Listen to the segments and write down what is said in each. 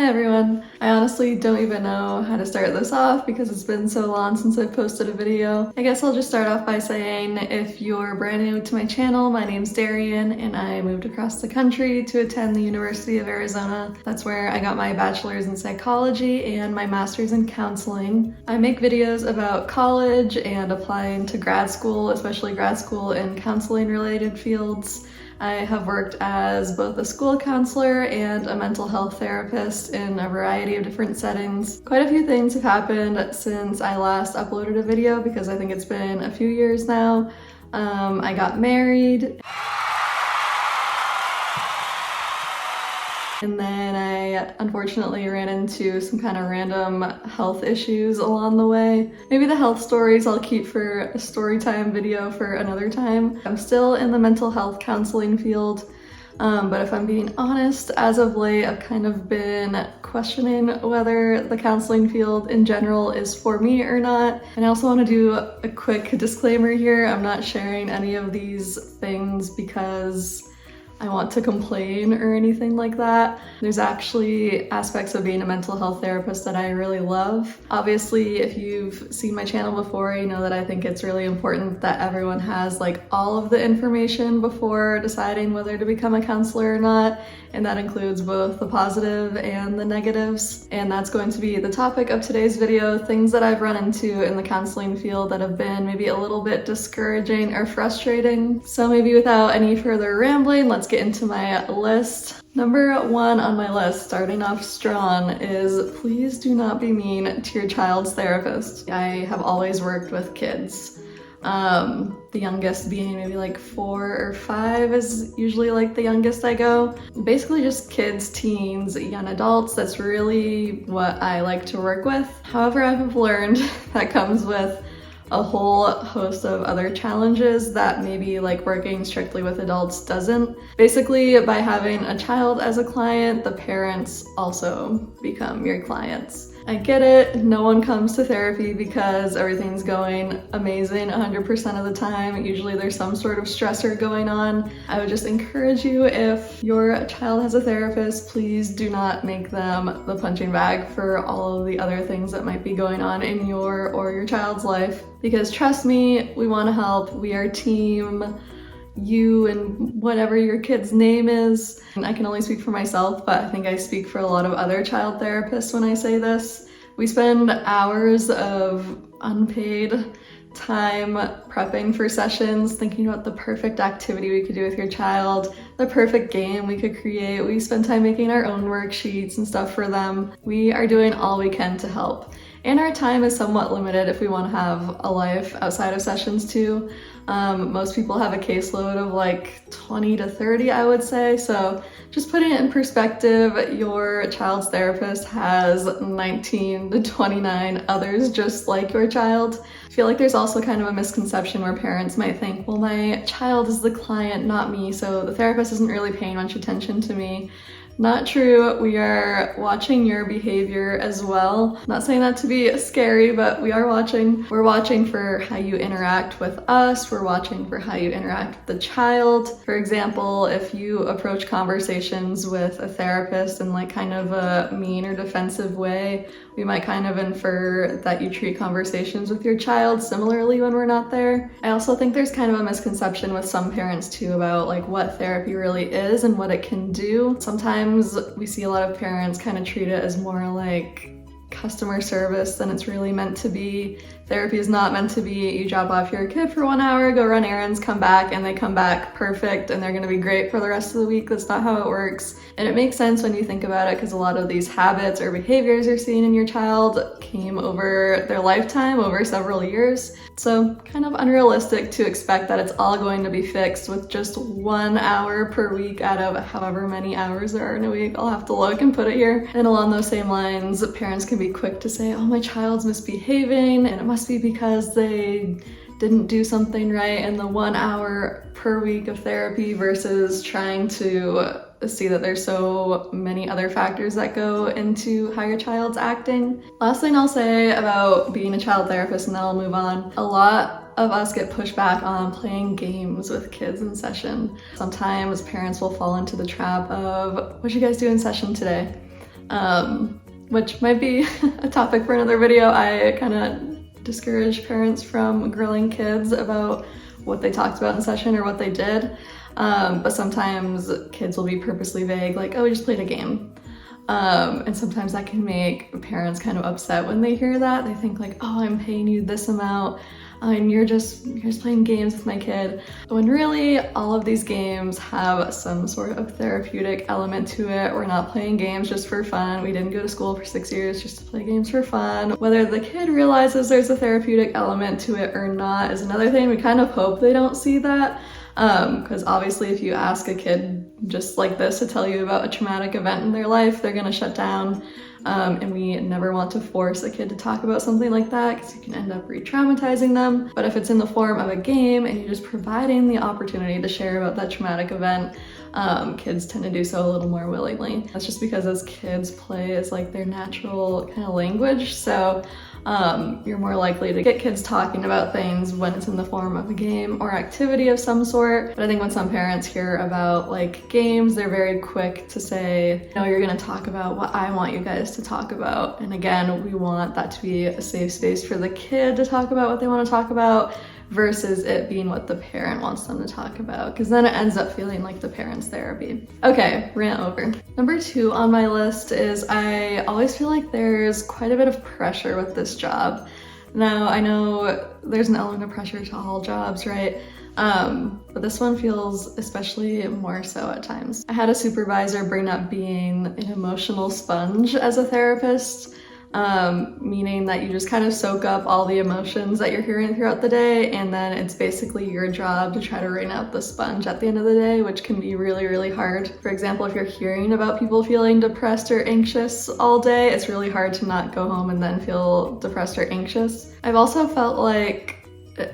everyone! I honestly don't even know how to start this off because it's been so long since I've posted a video. I guess I'll just start off by saying if you're brand new to my channel, my name's Darrian and I moved across the country to attend the University of Arizona. That's where I got my bachelor's in psychology and my master's in counseling. I make videos about college and applying to grad school, especially grad school in counseling related fields. I have worked as both a school counselor and a mental health therapist in a variety of different settings. Quite a few things have happened since I last uploaded a video because I think it's been a few years now. I got married. And then I unfortunately ran into some kind of random health issues along the way. Maybe the health stories I'll keep for a story time video for another time. I'm still in the mental health counseling field, but if I'm being honest, as of late I've kind of been questioning whether the counseling field in general is for me or not. And I also want to do a quick disclaimer here. I'm not sharing any of these things because I want to complain or anything like that. There's actually aspects of being a mental health therapist that I really love. Obviously, if you've seen my channel before, you know that I think it's really important that everyone has like all of the information before deciding whether to become a counselor or not. And that includes both the positive and the negatives. And that's going to be the topic of today's video, things that I've run into in the counseling field that have been maybe a little bit discouraging or frustrating. So maybe without any further rambling, let's get into my list. Number one on my list, starting off strong, is please do not be mean to your child's therapist. I have always worked with kids. The youngest being maybe like 4 or 5 is usually like the youngest I go. Basically just kids, teens, young adults. That's really what I like to work with. However, I have learned that comes with a whole host of other challenges that maybe like working strictly with adults doesn't. Basically, by having a child as a client, the parents also become your clients. I get it, no one comes to therapy because everything's going amazing 100% of the time. Usually there's some sort of stressor going on. I would just encourage you, if your child has a therapist, please do not make them the punching bag for all of the other things that might be going on in your or your child's life. Because trust me, we want to help, we are team. You and whatever your kid's name is. And I can only speak for myself, but I think I speak for a lot of other child therapists when I say this. We spend hours of unpaid time prepping for sessions, thinking about the perfect activity we could do with your child, the perfect game we could create. We spend time making our own worksheets and stuff for them. We are doing all we can to help. And our time is somewhat limited if we want to have a life outside of sessions too. Most people have a caseload of like 20 to 30, I would say. So just putting it in perspective, your child's therapist has 19 to 29 others just like your child. I feel like there's also kind of a misconception where parents might think, well, my child is the client, not me, so the therapist isn't really paying much attention to me. Not true. We are watching your behavior as well. Not saying that to be scary, but we are watching. We're watching for how you interact with us. We're watching for how you interact with the child. For example, if you approach conversations with a therapist in like kind of a mean or defensive way, we might kind of infer that you treat conversations with your child similarly when we're not there. I also think there's kind of a misconception with some parents too about like what therapy really is and what it can do. Sometimes we see a lot of parents kind of treat it as more like customer service than it's really meant to be. Therapy is not meant to be you drop off your kid for 1 hour, go run errands, come back, and they come back perfect and they're gonna be great for the rest of the week. That's not how it works. And it makes sense when you think about it because a lot of these habits or behaviors you're seeing in your child came over their lifetime, over several years. So kind of unrealistic to expect that it's all going to be fixed with just 1 hour per week out of however many hours there are in a week. I'll have to look and put it here. And along those same lines, parents can be quick to say, oh, my child's misbehaving and it must be because they didn't do something right in the 1 hour per week of therapy versus trying to see that there's so many other factors that go into how your child's acting. Last thing I'll say about being a child therapist, and then I'll move on. A lot of us get pushed back on playing games with kids in session. Sometimes parents will fall into the trap of, what'd you guys do in session today? which might be a topic for another video. I kind of discourage parents from grilling kids about what they talked about in session or what they did. But sometimes kids will be purposely vague, like, oh, we just played a game. And sometimes that can make parents kind of upset when they hear that. They think like, oh, I'm paying you this amount and you're just playing games with my kid. When really all of these games have some sort of therapeutic element to it. We're not playing games just for fun. We didn't go to school for 6 years just to play games for fun. Whether the kid realizes there's a therapeutic element to it or not is another thing. We kind of hope they don't see that. Because obviously if you ask a kid just like this to tell you about a traumatic event in their life, they're gonna shut down. And we never want to force a kid to talk about something like that because you can end up re-traumatizing them. But if it's in the form of a game and you're just providing the opportunity to share about that traumatic event, kids tend to do so a little more willingly. That's just because as kids, play is like their natural kind of language. So you're more likely to get kids talking about things when it's in the form of a game or activity of some sort. But I think when some parents hear about like games, they're very quick to say, no, you're gonna talk about what I want you guys to talk about. And again, we want that to be a safe space for the kid to talk about what they want to talk about versus it being what the parent wants them to talk about, because then it ends up feeling like the parent's therapy. Okay, rant over. Number 2 on my list is I always feel like there's quite a bit of pressure with this job. Now, I know there's an element of pressure to all jobs, right? But this one feels especially more so at times. I had a supervisor bring up being an emotional sponge as a therapist. Meaning that you just kind of soak up all the emotions that you're hearing throughout the day, and then it's basically your job to try to rain out the sponge at the end of the day, which can be really, really hard. For example, if you're hearing about people feeling depressed or anxious all day, it's really hard to not go home and then feel depressed or anxious. I've also felt like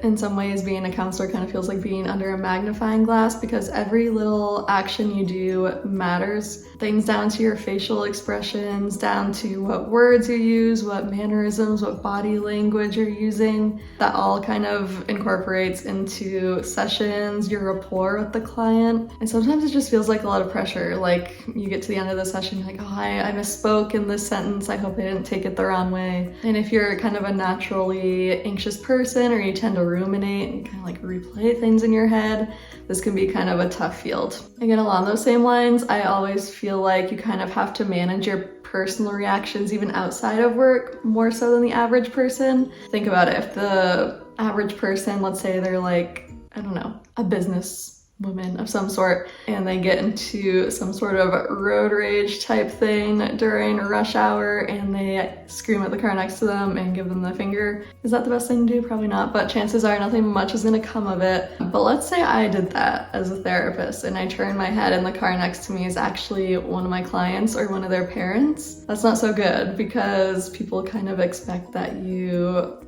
in some ways being a counselor kind of feels like being under a magnifying glass because every little action you do matters. Things down to your facial expressions, down to what words you use, what mannerisms, what body language you're using. That all kind of incorporates into sessions, your rapport with the client. And sometimes it just feels like a lot of pressure. Like you get to the end of the session, you're like, oh, I misspoke in this sentence. I hope I didn't take it the wrong way. And if you're kind of a naturally anxious person or you tend to ruminate and kind of like replay things in your head, this can be kind of a tough field. Again, along those same lines, I always feel like you kind of have to manage your personal reactions even outside of work more so than the average person. Think about it. If the average person, let's say they're like, I don't know, a business woman of some sort, and they get into some sort of road rage type thing during rush hour and they scream at the car next to them and give them the finger. Is that the best thing to do? Probably not, but chances are nothing much is gonna come of it. But let's say I did that as a therapist and I turn my head and the car next to me is actually one of my clients or one of their parents. That's not so good because people kind of expect that you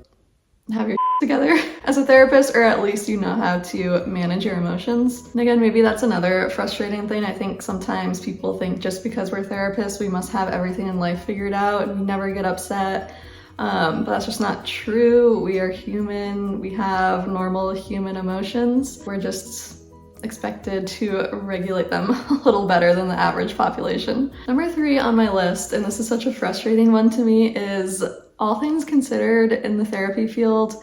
have your together as a therapist, or at least you know how to manage your emotions. And again, maybe that's another frustrating thing. I think sometimes people think just because we're therapists, we must have everything in life figured out and we never get upset. But that's just not true. We are human. We have normal human emotions. We're just expected to regulate them a little better than the average population. Number 3 on my list, and this is such a frustrating one to me, is all things considered in the therapy field,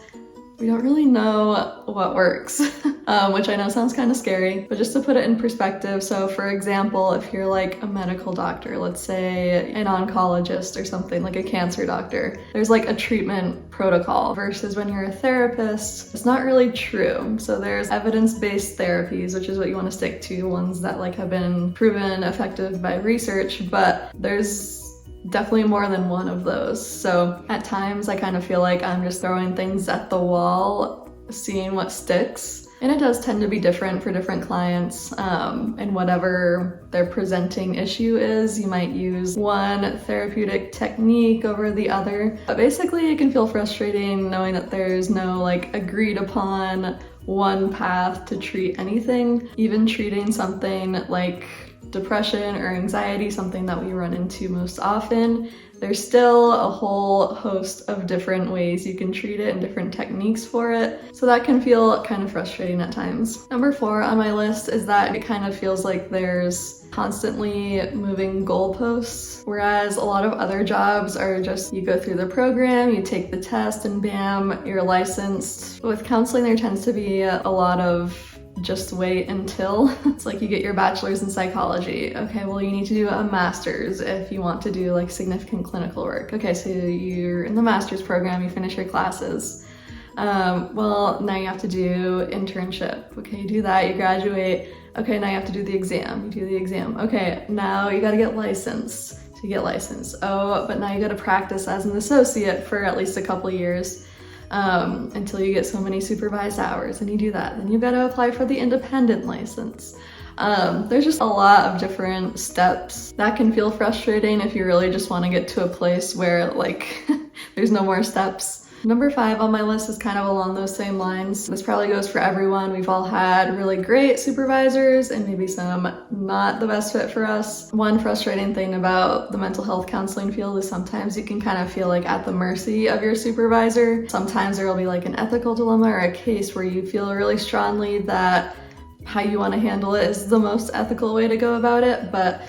we don't really know what works, which I know sounds kind of scary, but just to put it in perspective. So for example, if you're like a medical doctor, let's say an oncologist or something, like a cancer doctor, there's like a treatment protocol versus when you're a therapist, it's not really true. So there's evidence-based therapies, which is what you want to stick to, ones that like have been proven effective by research, but there's definitely more than one of those. So at times I kind of feel like I'm just throwing things at the wall, seeing what sticks. And it does tend to be different for different clients, and whatever their presenting issue is, you might use one therapeutic technique over the other. But basically it can feel frustrating knowing that there's no like agreed upon one path to treat anything. Even treating something like depression or anxiety, something that we run into most often, there's still a whole host of different ways you can treat it and different techniques for it. So that can feel kind of frustrating at times. Number 4 on my list is that it kind of feels like there's constantly moving goalposts, whereas a lot of other jobs are just you go through the program, you take the test, and bam, you're licensed. With counseling, there tends to be a lot of just wait until. It's like you get your bachelor's in psychology. Okay, well, you need to do a master's if you want to do like significant clinical work. Okay, so you're in the master's program, you finish your classes. Well, now you have to do internship. Okay, you do that, you graduate. Okay, now you have to do the exam. You do the exam. Okay, now you gotta get licensed. So you get licensed. Oh, but now you gotta practice as an associate for at least a couple years until you get so many supervised hours, and you do that. Then you've gotta apply for the independent license. There's just a lot of different steps. That can feel frustrating if you really just wanna get to a place where like there's no more steps. Number 5 on my list is kind of along those same lines. This probably goes for everyone. We've all had really great supervisors and maybe some not the best fit for us. One frustrating thing about the mental health counseling field is sometimes you can kind of feel like at the mercy of your supervisor. Sometimes there will be like an ethical dilemma or a case where you feel really strongly that how you want to handle it is the most ethical way to go about it, but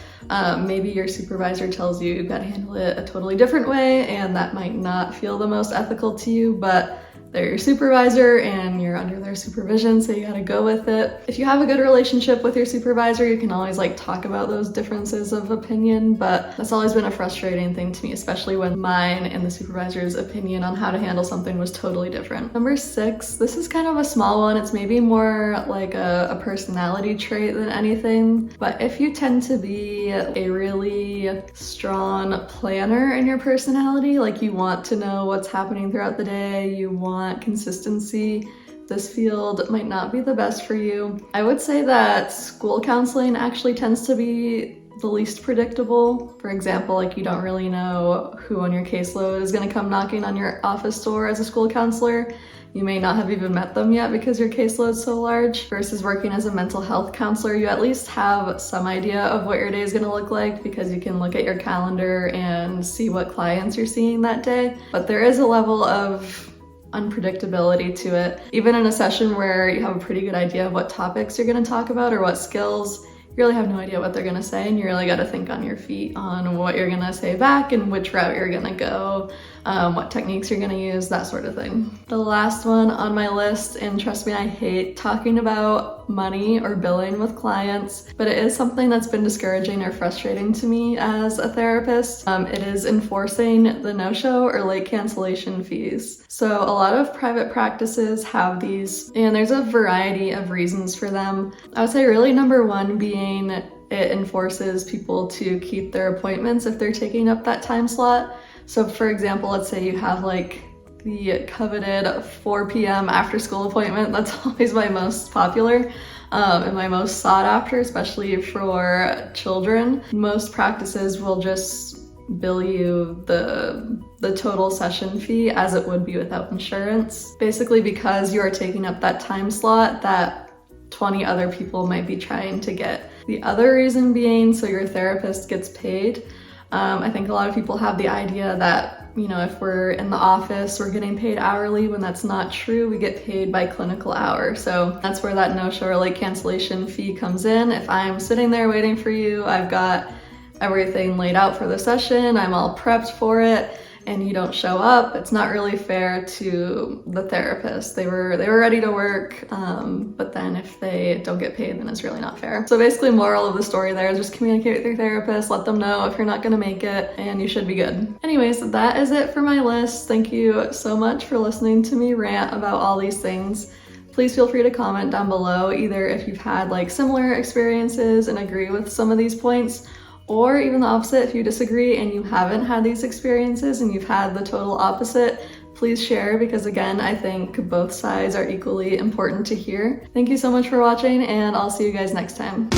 maybe your supervisor tells you you've got to handle it a totally different way, and that might not feel the most ethical to you, but they're your supervisor and you're under their supervision, so you gotta go with it. If you have a good relationship with your supervisor, you can always like talk about those differences of opinion, but that's always been a frustrating thing to me, especially when mine and the supervisor's opinion on how to handle something was totally different. Number 6, this is kind of a small one. It's maybe more like a personality trait than anything, but if you tend to be a really strong planner in your personality, like you want to know what's happening throughout the day, you want consistency, this field might not be the best for you. I would say that school counseling actually tends to be the least predictable. For example, like you don't really know who on your caseload is going to come knocking on your office door as a school counselor. You may not have even met them yet because your caseload's so large. Versus working as a mental health counselor, you at least have some idea of what your day is going to look like because you can look at your calendar and see what clients you're seeing that day. But there is a level of unpredictability to it. Even in a session where you have a pretty good idea of what topics you're going to talk about or what skills, you really have no idea what they're going to say, and you really got to think on your feet on what you're going to say back and which route you're going to go, what techniques you're going to use, that sort of thing. The last one on my list, and trust me, I hate talking about money or billing with clients, but it is something that's been discouraging or frustrating to me as a therapist. It is enforcing the no-show or late cancellation fees. So a lot of private practices have these, and there's a variety of reasons for them. I would say really number 1 being it enforces people to keep their appointments if they're taking up that time slot. So for example, let's say you have like the coveted 4 p.m. after school appointment. That's always my most popular and my most sought after, especially for children. Most practices will just bill you the total session fee as it would be without insurance. Basically because you are taking up that time slot that 20 other people might be trying to get. The other reason being so your therapist gets paid. I think a lot of people have the idea that, you know, if we're in the office, we're getting paid hourly, when that's not true. We get paid by clinical hour. So that's where that no-show or late cancellation fee comes in. If I'm sitting there waiting for you, I've got everything laid out for the session, I'm all prepped for it, and you don't show up, it's not really fair to the therapist. They were ready to work, but then if they don't get paid, then it's really not fair. So basically, moral of the story there is just communicate with your therapist, let them know if you're not gonna make it, and you should be good. Anyways, that is it for my list. Thank you so much for listening to me rant about all these things. Please feel free to comment down below, either if you've had like similar experiences and agree with some of these points, or even the opposite, if you disagree and you haven't had these experiences and you've had the total opposite, please share, because again, I think both sides are equally important to hear. Thank you so much for watching, and I'll see you guys next time.